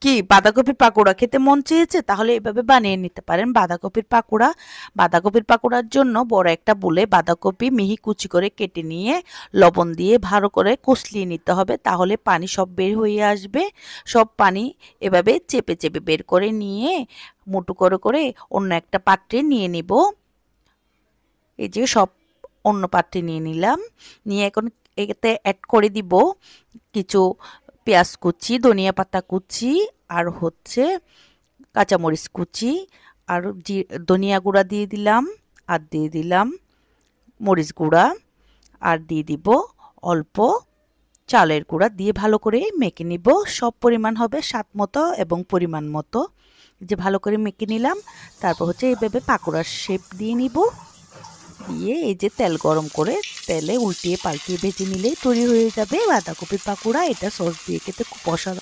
কি বাঁধাকপির পাকোড়া খেতে মন চেয়েছে? তাহলে এভাবে বানিয়ে নিতে পারেন বাঁধাকপির পাকোড়া। বাঁধাকপির পাকোড়ার জন্য বড় একটা বলে বাঁধাকপি মিহি কুচি করে কেটে নিয়ে লবণ দিয়ে ভালো করে কষলিয়ে নিতে হবে, তাহলে পানি সব বের হয়ে আসবে। সব পানি এভাবে চেপে চেপে বের করে নিয়ে মুঠো করে করে অন্য একটা পাত্রে নিয়ে নিব। এই যে সব অন্য পাত্রে নিয়ে নিলাম, নিয়ে এখন এতে অ্যাড করে দিব কিছু পেঁয়াজ কুচি, ধনিয়া পাতা কুচি, আর হচ্ছে কাঁচামরিচ কুচি, আর ধনিয়া গুঁড়া দিয়ে দিলাম, আর দিয়ে দিলাম মরিচ গুঁড়া, আর দিয়ে দিব অল্প চালের গুঁড়া দিয়ে ভালো করে মেখে নিব। সব পরিমাণ হবে স্বাদ মতো এবং পরিমাণ মতো। যে ভালো করে মেখে নিলাম, তারপর হচ্ছে এইভাবে পাকোড়ার শেপ দিয়ে নিব। দিয়ে এই যে তেল গরম করে তেলে উল্টিয়ে পাল্টিয়ে ভেজে নিলেই তৈরি হয়ে যাবে বাঁধাকপির পাকোড়া। এটা সস দিয়ে খেতে খুব অসাধারণ।